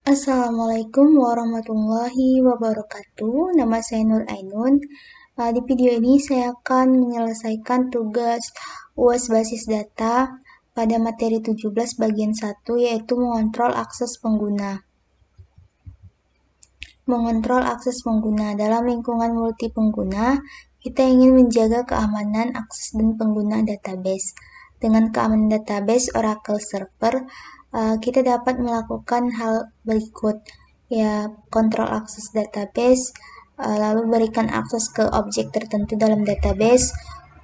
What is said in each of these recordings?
Assalamualaikum warahmatullahi wabarakatuh. Nama saya Nur Ainun. Di video ini saya akan menyelesaikan tugas UAS basis data pada materi 17 bagian 1, yaitu mengontrol akses pengguna. Mengontrol akses pengguna. Dalam lingkungan multi pengguna, kita ingin menjaga keamanan akses dan pengguna database. Dengan keamanan database Oracle Server, kita dapat melakukan hal berikut, ya, kontrol akses database, lalu berikan akses ke objek tertentu dalam database,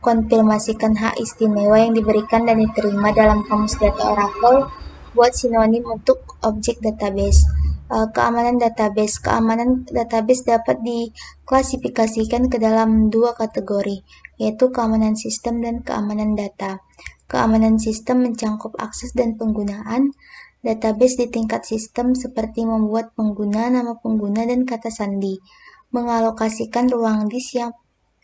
konfirmasikan hak istimewa yang diberikan dan diterima dalam kamus data Oracle, buat sinonim untuk objek database. Keamanan database. Keamanan database dapat diklasifikasikan ke dalam dua kategori, yaitu keamanan sistem dan keamanan data. Keamanan sistem mencangkup akses dan penggunaan database di tingkat sistem seperti membuat pengguna, nama pengguna, dan kata sandi, mengalokasikan ruang disk yang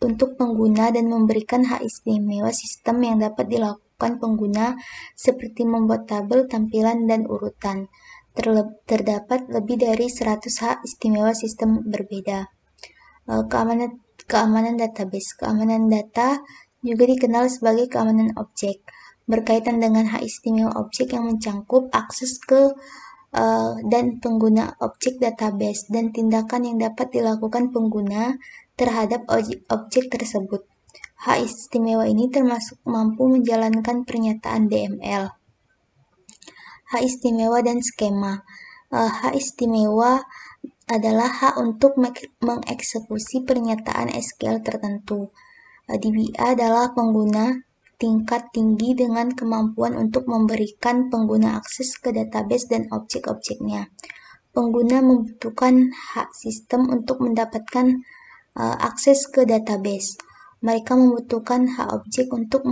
untuk pengguna dan memberikan hak istimewa sistem yang dapat dilakukan pengguna seperti membuat tabel, tampilan, dan urutan. Terdapat lebih dari 100 hak istimewa sistem berbeda. Keamanan database. Keamanan data juga dikenal sebagai keamanan objek, berkaitan dengan hak istimewa objek yang mencangkup akses ke dan pengguna objek database dan tindakan yang dapat dilakukan pengguna terhadap objek tersebut. Hak istimewa ini termasuk mampu menjalankan pernyataan DML. Hak istimewa dan skema. Hak istimewa adalah hak untuk mengeksekusi pernyataan SQL tertentu. DBA adalah pengguna tingkat tinggi dengan kemampuan untuk memberikan pengguna akses ke database dan objek-objeknya. Pengguna membutuhkan hak sistem untuk mendapatkan akses ke database. Mereka membutuhkan hak objek untuk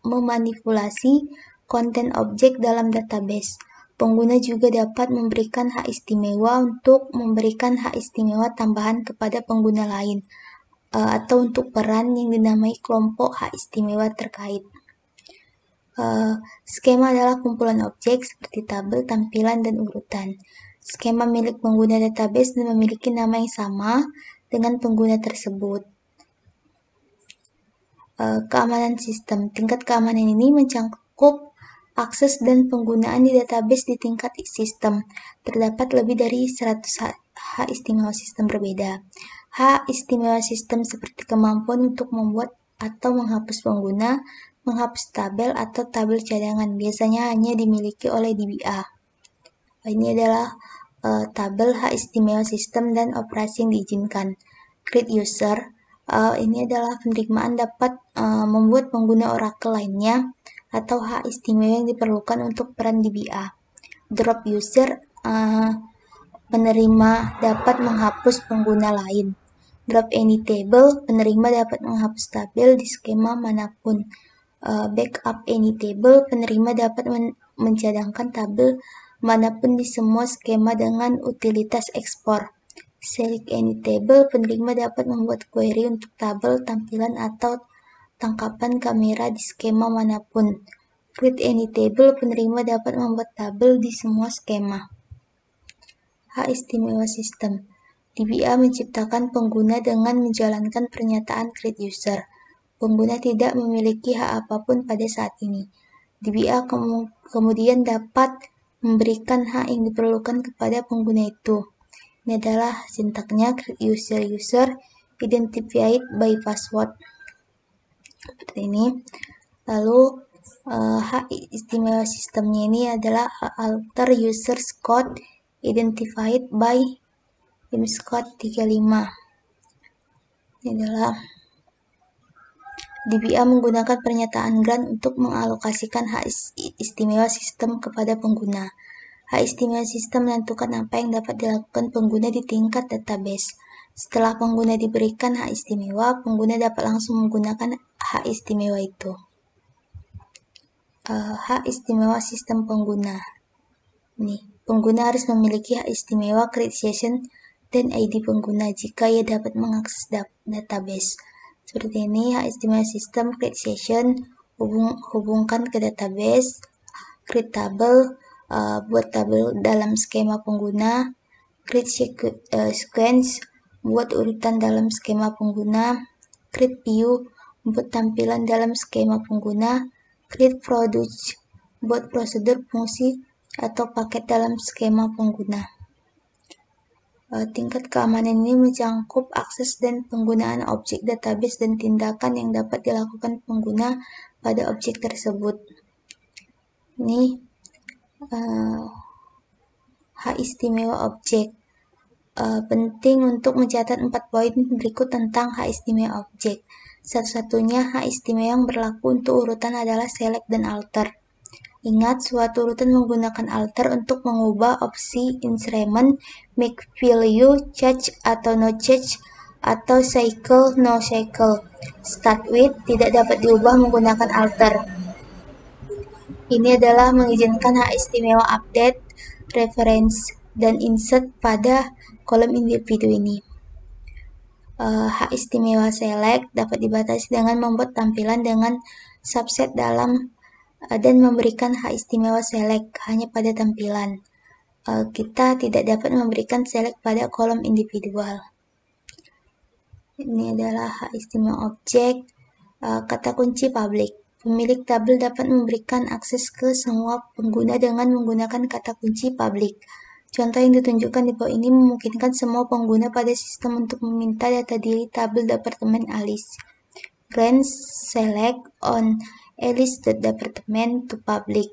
memanipulasi konten objek dalam database. Pengguna juga dapat memberikan hak istimewa untuk memberikan hak istimewa tambahan kepada pengguna lain, atau untuk peran yang dinamai kelompok hak istimewa terkait. Skema adalah kumpulan objek seperti tabel, tampilan, dan urutan. Skema milik pengguna database dan memiliki nama yang sama dengan pengguna tersebut. Keamanan sistem. Tingkat keamanan ini mencangkup akses dan penggunaan di database di tingkat sistem. Terdapat lebih dari 100 hak istimewa sistem berbeda. Hak istimewa sistem seperti kemampuan untuk membuat atau menghapus pengguna, menghapus tabel atau tabel cadangan, biasanya hanya dimiliki oleh DBA. Ini adalah tabel hak istimewa sistem dan operasi yang diizinkan. Create user. Ini adalah penerimaan dapat membuat pengguna Oracle lainnya atau hak istimewa yang diperlukan untuk peran DBA. Drop user. Penerima dapat menghapus pengguna lain. Drop any table. Penerima dapat menghapus tabel di skema manapun. Backup any table. Penerima dapat mencadangkan tabel manapun di semua skema dengan utilitas ekspor. Select any table. Penerima dapat membuat query untuk tabel, tampilan, atau tangkapan kamera di skema manapun. Create any table. Penerima dapat membuat tabel di semua skema. Hak istimewa sistem. DBA menciptakan pengguna dengan menjalankan pernyataan create user. Pengguna tidak memiliki hak apapun pada saat ini. DBA kemudian dapat memberikan hak yang diperlukan kepada pengguna itu. Ini adalah sintaknya: create user identified by password, seperti ini. Lalu hak istimewa sistemnya ini adalah alter users code identified by code 35. Ini adalah DBA menggunakan pernyataan grant untuk mengalokasikan hak istimewa sistem kepada pengguna. Hak istimewa sistem menentukan apa yang dapat dilakukan pengguna di tingkat database. Setelah pengguna diberikan hak istimewa, pengguna dapat langsung menggunakan hak istimewa itu. Hak istimewa sistem pengguna. Nih, pengguna harus memiliki hak istimewa create session dan ID pengguna jika ia dapat mengakses database. Seperti ini, hak istimewa sistem create session, hubungkan ke database, create table, buat tabel dalam skema pengguna, create sequence, buat urutan dalam skema pengguna, create view, buat tampilan dalam skema pengguna, create product, buat prosedur, fungsi, atau paket dalam skema pengguna. Tingkat keamanan ini mencakup akses dan penggunaan objek database dan tindakan yang dapat dilakukan pengguna pada objek tersebut. Ini hak istimewa objek. Penting untuk mencatat 4 poin berikut tentang hak istimewa objek. Satu-satunya hak istimewa yang berlaku untuk urutan adalah select dan alter. Ingat, suatu urutan menggunakan alter untuk mengubah opsi increment, make value, change atau no change, atau cycle, no cycle. Start with tidak dapat diubah menggunakan alter. Ini adalah mengizinkan hak istimewa update, reference, dan insert pada kolom individu ini. Hak istimewa select dapat dibatasi dengan membuat tampilan dengan subset dalam dan memberikan hak istimewa select hanya pada tampilan. Kita tidak dapat memberikan select pada kolom individual. Ini adalah hak istimewa objek. Kata kunci public. Pemilik tabel dapat memberikan akses ke semua pengguna dengan menggunakan kata kunci public. Contoh yang ditunjukkan di bawah ini memungkinkan semua pengguna pada sistem untuk meminta data diri tabel departemen Alice. Grant select on Alice.department to public.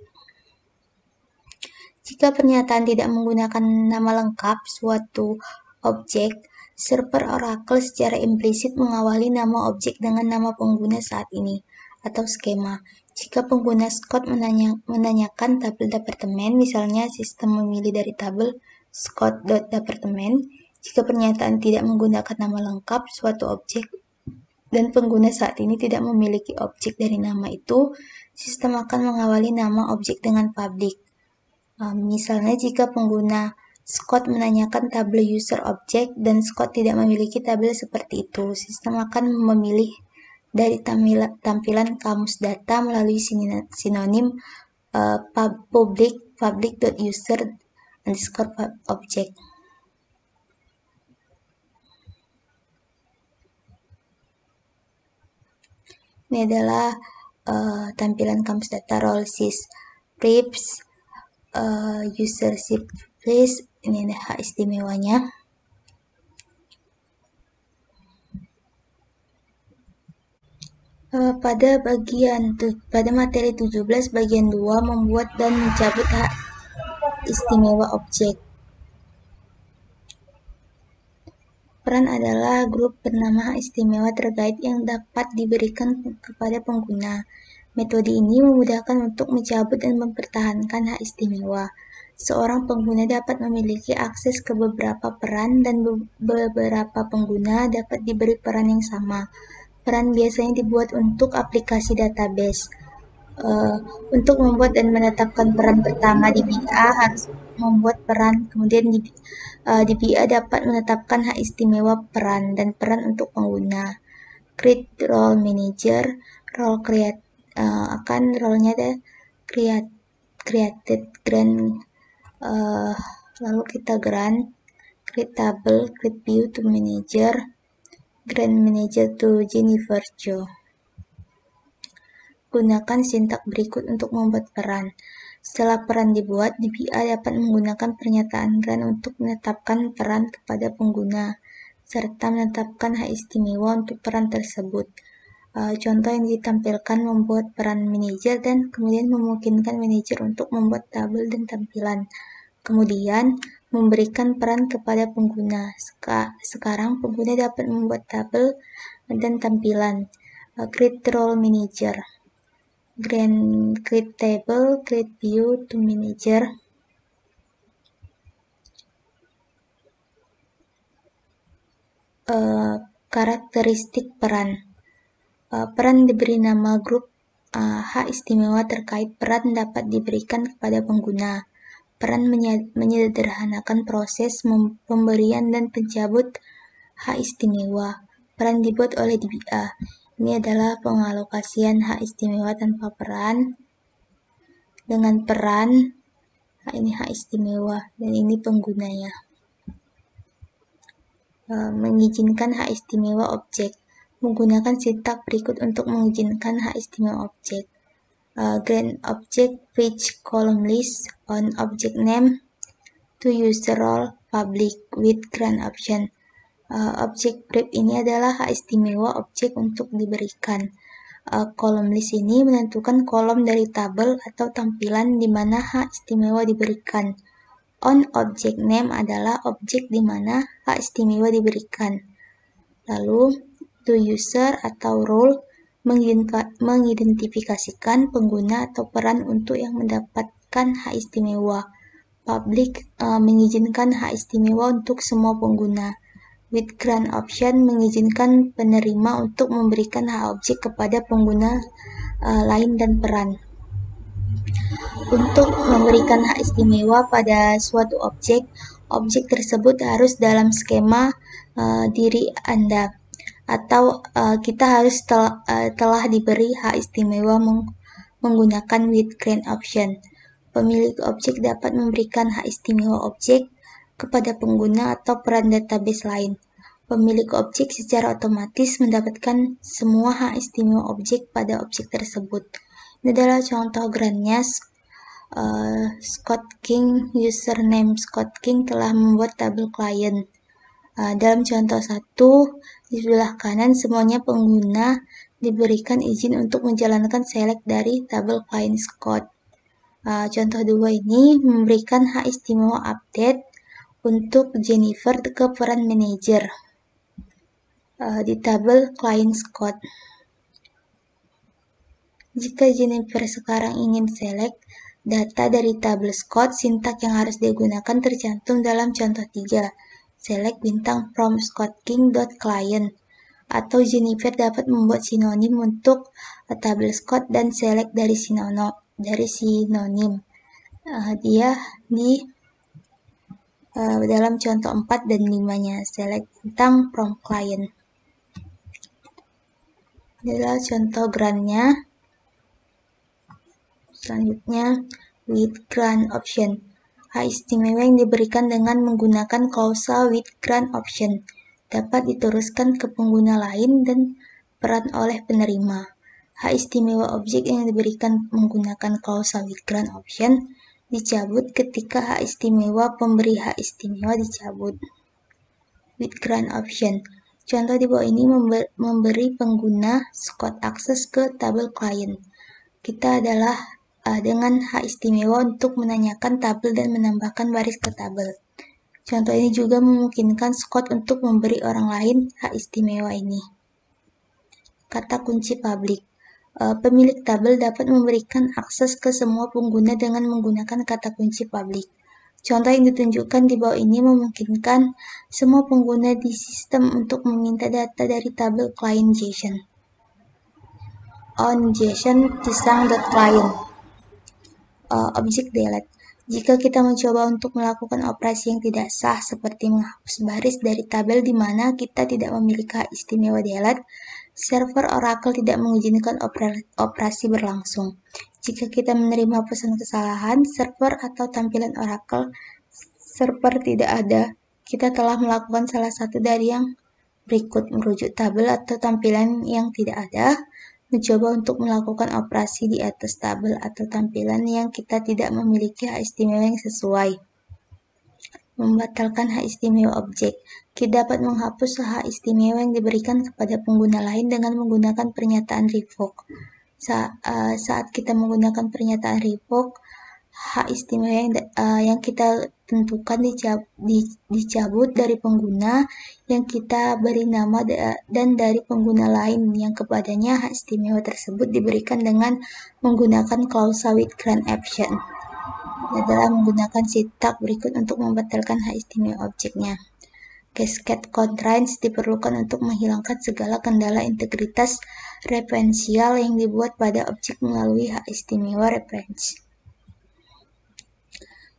Jika pernyataan tidak menggunakan nama lengkap suatu objek, server Oracle secara implisit mengawali nama objek dengan nama pengguna saat ini, atau skema. Jika pengguna Scott menanyakan tabel departemen, misalnya sistem memilih dari tabel Scott.departemen, jika pernyataan tidak menggunakan nama lengkap suatu objek dan pengguna saat ini tidak memiliki objek dari nama itu, sistem akan mengawali nama objek dengan public. Misalnya jika pengguna Scott menanyakan tabel user object dan Scott tidak memiliki tabel seperti itu, sistem akan memilih dari tampilan kamus data melalui sinonim public.user_object. Ini adalah tampilan kamus data role sys prips usership list. Ini ada hak istimewanya. Pada materi 17 bagian 2 membuat dan mencabut hak istimewa objek. Peran adalah grup bernama hak istimewa terkait yang dapat diberikan kepada pengguna. Metode ini memudahkan untuk mencabut dan mempertahankan hak istimewa. Seorang pengguna dapat memiliki akses ke beberapa peran dan beberapa pengguna dapat diberi peran yang sama. Peran biasanya dibuat untuk aplikasi database. Untuk membuat dan menetapkan peran pertama di BA harus membuat peran, kemudian di BA dapat menetapkan hak istimewa peran dan peran untuk pengguna. Create role manager, role create akan role-nya ada created, grant, lalu kita grant, create table, create view to manager, grant manager to Jennifer Jo. Gunakan sintak berikut untuk membuat peran. Setelah peran dibuat, DBA dapat menggunakan pernyataan grant untuk menetapkan peran kepada pengguna, serta menetapkan hak istimewa untuk peran tersebut. Contoh yang ditampilkan membuat peran manajer dan kemudian memungkinkan manajer untuk membuat tabel dan tampilan. Kemudian, memberikan peran kepada pengguna. Sekarang pengguna dapat membuat tabel dan tampilan. Create role manager. Create table, create view to manager. Karakteristik peran. Peran diberi nama grup. Hak istimewa terkait peran dapat diberikan kepada pengguna. Peran menyederhanakan proses pemberian dan pencabut hak istimewa. Peran dibuat oleh DBA. Ini adalah pengalokasian hak istimewa tanpa peran. Dengan peran, Ini hak istimewa dan ini penggunanya. Mengizinkan hak istimewa objek. Menggunakan sintak berikut untuk mengizinkan hak istimewa objek. Grant object which column list on object name to user role public with grant option. Objek brief ini adalah hak istimewa objek untuk diberikan. Kolom list ini menentukan kolom dari tabel atau tampilan di mana hak istimewa diberikan. On object name adalah objek di mana hak istimewa diberikan. Lalu to user atau role mengidentifikasikan pengguna atau peran untuk yang mendapatkan hak istimewa. Public mengizinkan hak istimewa untuk semua pengguna. With grant option mengizinkan penerima untuk memberikan hak objek kepada pengguna lain dan peran. Untuk memberikan hak istimewa pada suatu objek, objek tersebut harus dalam skema diri Anda, atau kita harus telah diberi hak istimewa menggunakan with grant option. Pemilik objek dapat memberikan hak istimewa objek kepada pengguna atau peran database lain. Pemilik objek secara otomatis mendapatkan semua hak istimewa objek pada objek tersebut. Ini adalah contoh grantnya. Scott King, username Scott King telah membuat tabel klien. Dalam contoh 1, di sebelah kanan semuanya pengguna diberikan izin untuk menjalankan select dari tabel klien Scott. Contoh 2 ini memberikan hak istimewa update untuk Jennifer ke peran manajer di tabel klien Scott. Jika Jennifer sekarang ingin select data dari tabel Scott, sintak yang harus digunakan tercantum dalam contoh 3. Select bintang from scottking.client. Atau Jennifer dapat membuat sinonim untuk tabel Scott dan select dari sinonim. Dia di dalam contoh 4 dan 5-nya. Select bintang from client. Ini adalah contoh grantnya. Selanjutnya, with grant option. Hak istimewa yang diberikan dengan menggunakan klausa with grant option dapat diteruskan ke pengguna lain dan peran oleh penerima. Hak istimewa objek yang diberikan menggunakan klausa with grant option dicabut ketika hak istimewa pemberi hak istimewa dicabut. With grant option. Contoh di bawah ini memberi pengguna Scott akses ke tabel klien. Kita adalah dengan hak istimewa untuk menanyakan tabel dan menambahkan baris ke tabel. Contoh ini juga memungkinkan Scott untuk memberi orang lain hak istimewa ini. Kata kunci public. Pemilik tabel dapat memberikan akses ke semua pengguna dengan menggunakan kata kunci public. Contoh yang ditunjukkan di bawah ini memungkinkan semua pengguna di sistem untuk meminta data dari tabel klien JSON. On JSON tisang.client. Objek delete. Jika kita mencoba untuk melakukan operasi yang tidak sah seperti menghapus baris dari tabel di mana kita tidak memiliki hak istimewa delete, server Oracle tidak mengizinkan operasi berlangsung. Jika kita menerima pesan kesalahan, server atau tampilan Oracle server tidak ada, kita telah melakukan salah satu dari yang berikut: merujuk tabel atau tampilan yang tidak ada, mencoba untuk melakukan operasi di atas tabel atau tampilan yang kita tidak memiliki hak istimewa yang sesuai. Membatalkan hak istimewa objek. Kita dapat menghapus hak istimewa yang diberikan kepada pengguna lain dengan menggunakan pernyataan revoke. Saat kita menggunakan pernyataan revoke, hak istimewa yang kita tentukan dicabut dari pengguna yang kita beri nama dan dari pengguna lain yang kepadanya hak istimewa tersebut diberikan dengan menggunakan klausa with grant option. Adalah menggunakan sintak berikut untuk membatalkan hak istimewa objeknya. Cascade constraints diperlukan untuk menghilangkan segala kendala integritas referensial yang dibuat pada objek melalui hak istimewa reference.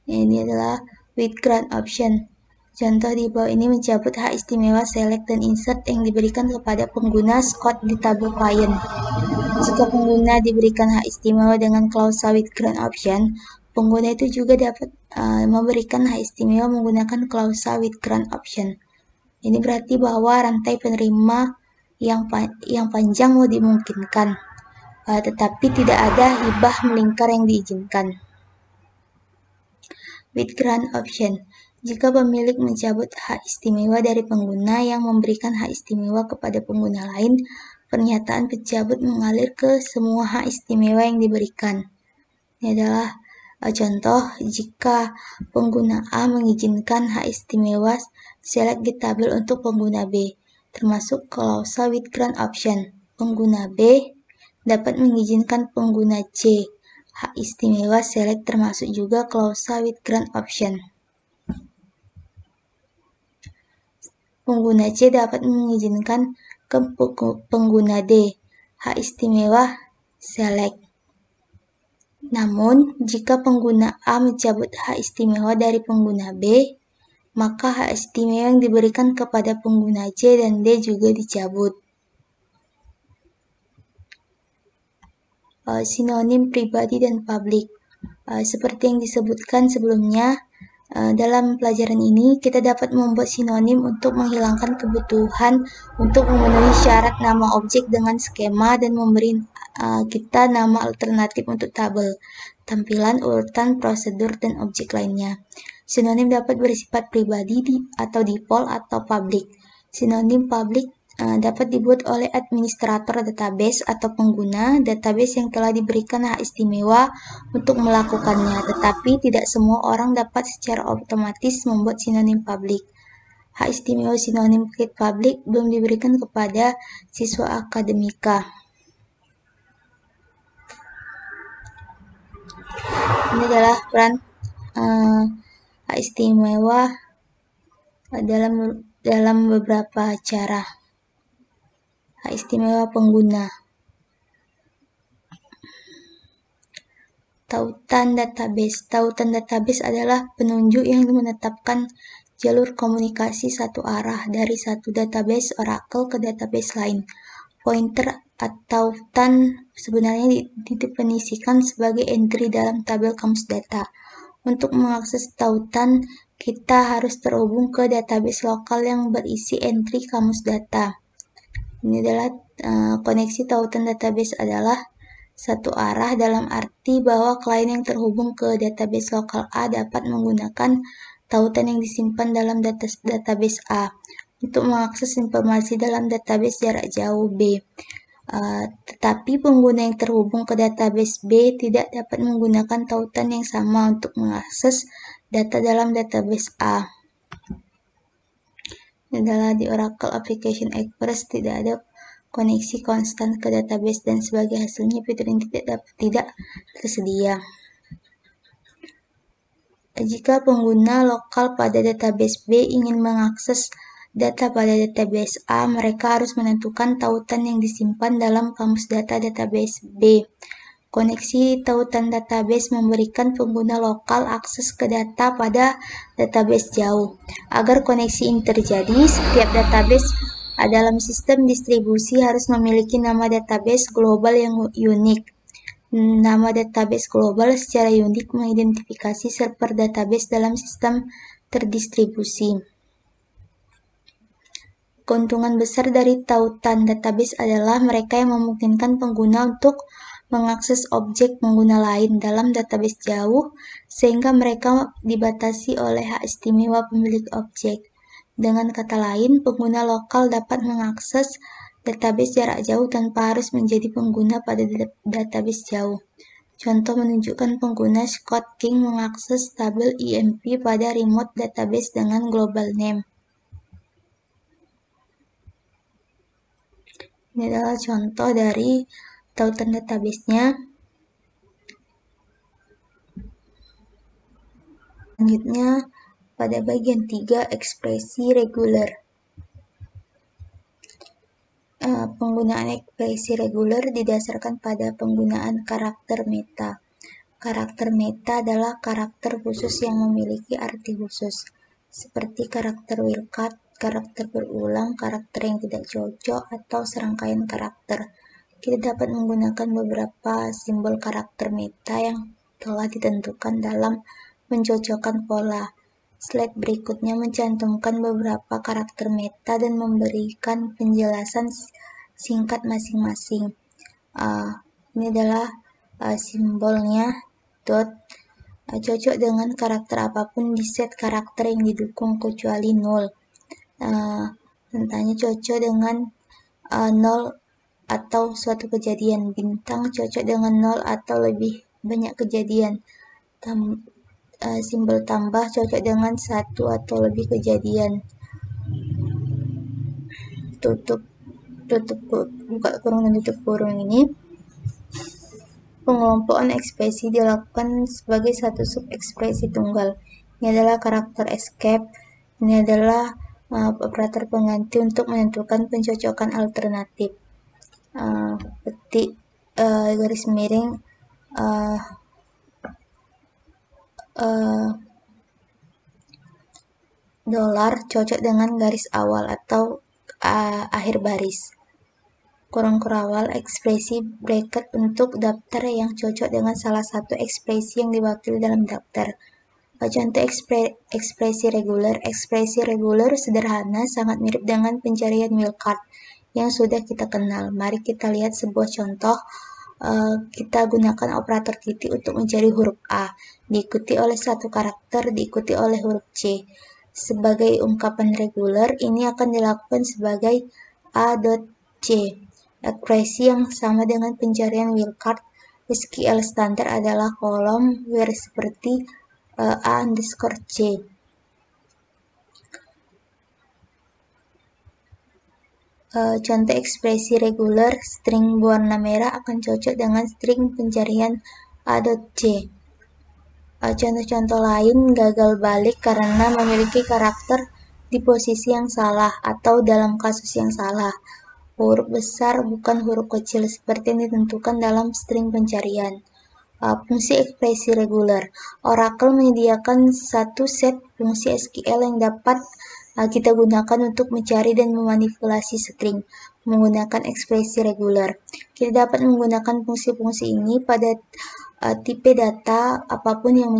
Ini adalah with grant option. Contoh di bawah ini mencabut hak istimewa select dan insert yang diberikan kepada pengguna Scott di tabel klien. Jika pengguna diberikan hak istimewa dengan klausa with grant option, Pengguna itu juga dapat memberikan hak istimewa menggunakan klausa with grant option. Ini berarti bahwa rantai penerima yang panjang dimungkinkan, tetapi tidak ada hibah melingkar yang diizinkan. With grant option, jika pemilik mencabut hak istimewa dari pengguna yang memberikan hak istimewa kepada pengguna lain, pernyataan pencabut mengalir ke semua hak istimewa yang diberikan. Ini adalah contoh, jika pengguna A mengizinkan hak istimewa select the table untuk pengguna B, termasuk klausa with grant option. Pengguna B dapat mengizinkan pengguna C hak istimewa select termasuk juga klausa with grant option. Pengguna C dapat mengizinkan ke pengguna D hak istimewa select. Namun, jika pengguna A mencabut hak istimewa dari pengguna B, maka hak istimewa yang diberikan kepada pengguna C dan D juga dicabut. Sinonim pribadi dan publik. Seperti yang disebutkan sebelumnya, dalam pelajaran ini kita dapat membuat sinonim untuk menghilangkan kebutuhan untuk memenuhi syarat nama objek dengan skema dan memberi kita nama alternatif untuk tabel, tampilan, urutan, prosedur, dan objek lainnya. Sinonim dapat bersifat pribadi atau default atau publik. Sinonim publik dapat dibuat oleh administrator database atau pengguna database yang telah diberikan hak istimewa untuk melakukannya, tetapi tidak semua orang dapat secara otomatis membuat sinonim publik. Hak istimewa sinonim publik belum diberikan kepada siswa akademika. Ini adalah peran hak istimewa dalam beberapa cara. Hak istimewa pengguna. Tautan database. Tautan database adalah penunjuk yang menetapkan jalur komunikasi satu arah dari satu database Oracle ke database lain. Pointer atau tautan sebenarnya didefinisikan sebagai entry dalam tabel kamus data. Untuk mengakses tautan, kita harus terhubung ke database lokal yang berisi entry kamus data. Ini adalah koneksi tautan database adalah satu arah dalam arti bahwa klien yang terhubung ke database lokal A dapat menggunakan tautan yang disimpan dalam database A untuk mengakses informasi dalam database jarak jauh B. Tetapi pengguna yang terhubung ke database B tidak dapat menggunakan tautan yang sama untuk mengakses data dalam database A. Ini adalah di Oracle Application Express tidak ada koneksi konstan ke database dan sebagai hasilnya fitur ini tidak tersedia. Jika pengguna lokal pada database B ingin mengakses data pada database A, mereka harus menentukan tautan yang disimpan dalam kamus data database B. Koneksi tautan database memberikan pengguna lokal akses ke data pada database jauh. Agar koneksi ini terjadi, setiap database dalam sistem distribusi harus memiliki nama database global yang unik. Nama database global secara unik mengidentifikasi server database dalam sistem terdistribusi. Keuntungan besar dari tautan database adalah mereka yang memungkinkan pengguna untuk mengakses objek pengguna lain dalam database jauh, sehingga mereka dibatasi oleh hak istimewa pemilik objek. Dengan kata lain, pengguna lokal dapat mengakses database jarak jauh tanpa harus menjadi pengguna pada database jauh. Contoh menunjukkan pengguna Scott King mengakses tabel IMP pada remote database dengan global name. Ini adalah contoh dari tautan database-nya. Selanjutnya, pada bagian 3, ekspresi reguler. Penggunaan ekspresi reguler didasarkan pada penggunaan karakter meta. Karakter meta adalah karakter khusus yang memiliki arti khusus, seperti karakter wildcard, karakter berulang, karakter yang tidak cocok, atau serangkaian karakter. Kita dapat menggunakan beberapa simbol karakter meta yang telah ditentukan dalam mencocokkan pola. Slide berikutnya mencantumkan beberapa karakter meta dan memberikan penjelasan singkat masing-masing. Ini adalah simbolnya dot. Cocok dengan karakter apapun di set karakter yang didukung kecuali 0. Tentangnya cocok dengan 0 atau suatu kejadian. Bintang cocok dengan 0 atau lebih banyak kejadian. Simbol tambah cocok dengan 1 atau lebih kejadian. Buka kurung dan tutup kurung ini. Pengelompokan ekspresi dilakukan sebagai satu sub-ekspresi tunggal. Ini adalah karakter escape. Ini adalah operator pengganti untuk menentukan pencocokan alternatif. Petik garis miring dolar cocok dengan garis awal atau akhir baris. Kurung kurawal ekspresi bracket untuk daftar yang cocok dengan salah satu ekspresi yang diwakili dalam daftar. Contoh ekspresi reguler. Ekspresi reguler sederhana sangat mirip dengan pencarian wildcard yang sudah kita kenal. Mari kita lihat sebuah contoh. Kita gunakan operator titik untuk mencari huruf A, diikuti oleh satu karakter, diikuti oleh huruf C. Sebagai ungkapan reguler, ini akan dilakukan sebagai A.C. Ekspresi yang sama dengan pencarian wildcard. SQL standar adalah kolom where seperti A_C. Contoh ekspresi reguler, string berwarna merah akan cocok dengan string pencarian A.C. Contoh-contoh lain, gagal balik karena memiliki karakter di posisi yang salah atau dalam kasus yang salah. Huruf besar bukan huruf kecil seperti yang ditentukan dalam string pencarian. Fungsi ekspresi reguler. Oracle menyediakan satu set fungsi SQL yang dapat kita gunakan untuk mencari dan memanipulasi string menggunakan ekspresi reguler. Kita dapat menggunakan fungsi-fungsi ini pada tipe data apapun yang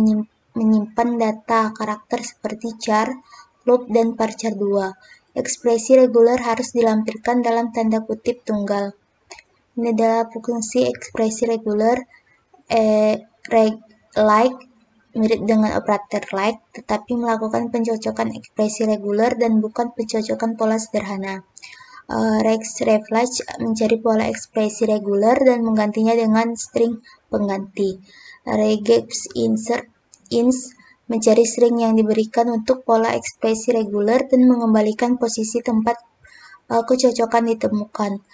menyimpan data karakter seperti char, loop, dan varchar 2. Ekspresi reguler harus dilampirkan dalam tanda kutip tunggal. Ini adalah fungsi ekspresi reguler. Like mirip dengan operator like, tetapi melakukan pencocokan ekspresi reguler dan bukan pencocokan pola sederhana. Reflash mencari pola ekspresi reguler dan menggantinya dengan string pengganti. Regex ins mencari string yang diberikan untuk pola ekspresi reguler dan mengembalikan posisi tempat kecocokan ditemukan.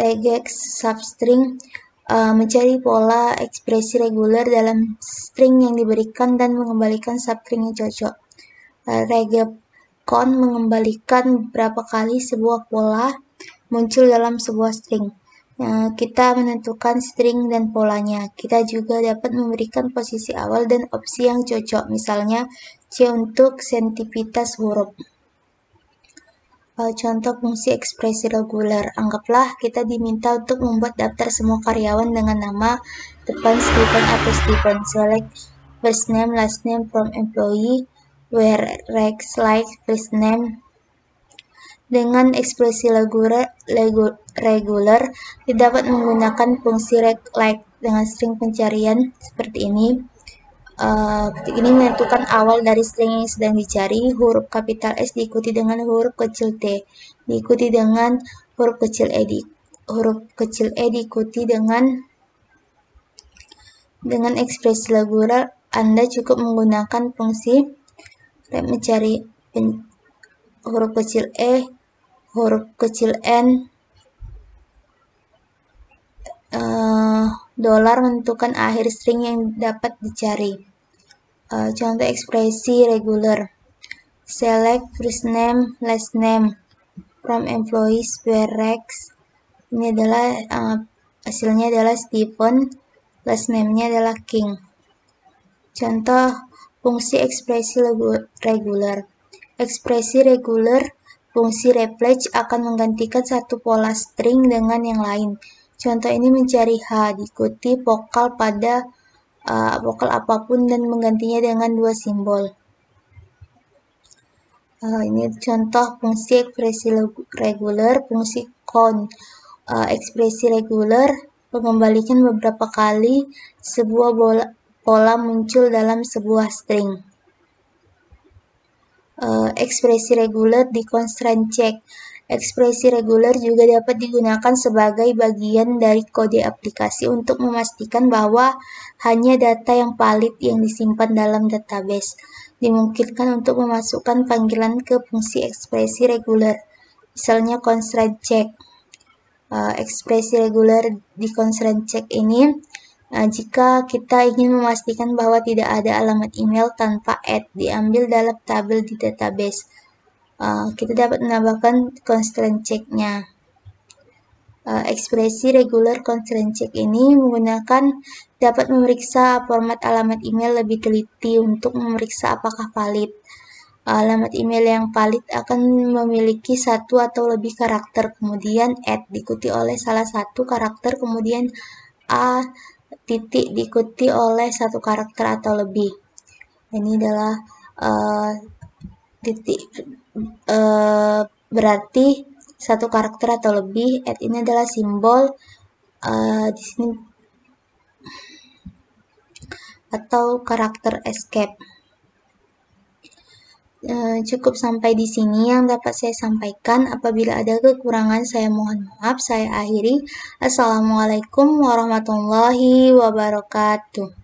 Regex substring mencari pola ekspresi reguler dalam string yang diberikan dan mengembalikan substring yang cocok. Regecon mengembalikan beberapa kali sebuah pola muncul dalam sebuah string. Kita menentukan string dan polanya. Kita juga dapat memberikan posisi awal dan opsi yang cocok, misalnya C untuk sensitivitas huruf. Contoh fungsi ekspresi reguler. Anggaplah kita diminta untuk membuat daftar semua karyawan dengan nama depan Stephen atau Stephen. Select first name, last name from employee, where rex like first name. Dengan ekspresi reguler, kita dapat menggunakan fungsi like dengan string pencarian seperti ini. Ini menentukan awal dari string yang sedang dicari. Huruf kapital S diikuti dengan huruf kecil T, diikuti dengan huruf kecil E, diikuti dengan ekspresi reguler. Anda cukup menggunakan fungsi mencari huruf kecil E, huruf kecil N, dolar menentukan akhir string yang dapat dicari. Contoh ekspresi reguler. Select first name, last name from employees where rex. Ini adalah hasilnya adalah Stephen, last name-nya adalah King. Contoh fungsi ekspresi reguler. Ekspresi reguler, fungsi replace akan menggantikan satu pola string dengan yang lain. Contoh ini mencari H, diikuti vokal pada vokal apapun dan menggantinya dengan dua simbol. Ini contoh fungsi ekspresi reguler, fungsi ekspresi reguler mengembalikan beberapa kali sebuah pola muncul dalam sebuah string. Ekspresi reguler di constraint check. Ekspresi reguler juga dapat digunakan sebagai bagian dari kode aplikasi untuk memastikan bahwa hanya data yang valid yang disimpan dalam database. Dimungkinkan untuk memasukkan panggilan ke fungsi ekspresi reguler, misalnya constraint check. Ekspresi reguler di constraint check ini jika kita ingin memastikan bahwa tidak ada alamat email tanpa diambil dalam tabel di database, kita dapat menambahkan constraint check-nya. Ekspresi reguler constraint check ini dapat memeriksa format alamat email lebih teliti untuk memeriksa apakah valid. Alamat email yang valid akan memiliki satu atau lebih karakter, kemudian diikuti oleh salah satu karakter, kemudian titik diikuti oleh satu karakter atau lebih. Ini adalah titik berarti satu karakter atau lebih. Ini adalah simbol di sini atau karakter escape. Cukup sampai di sini yang dapat saya sampaikan. Apabila ada kekurangan, saya mohon maaf. Saya akhiri. Assalamualaikum warahmatullahi wabarakatuh.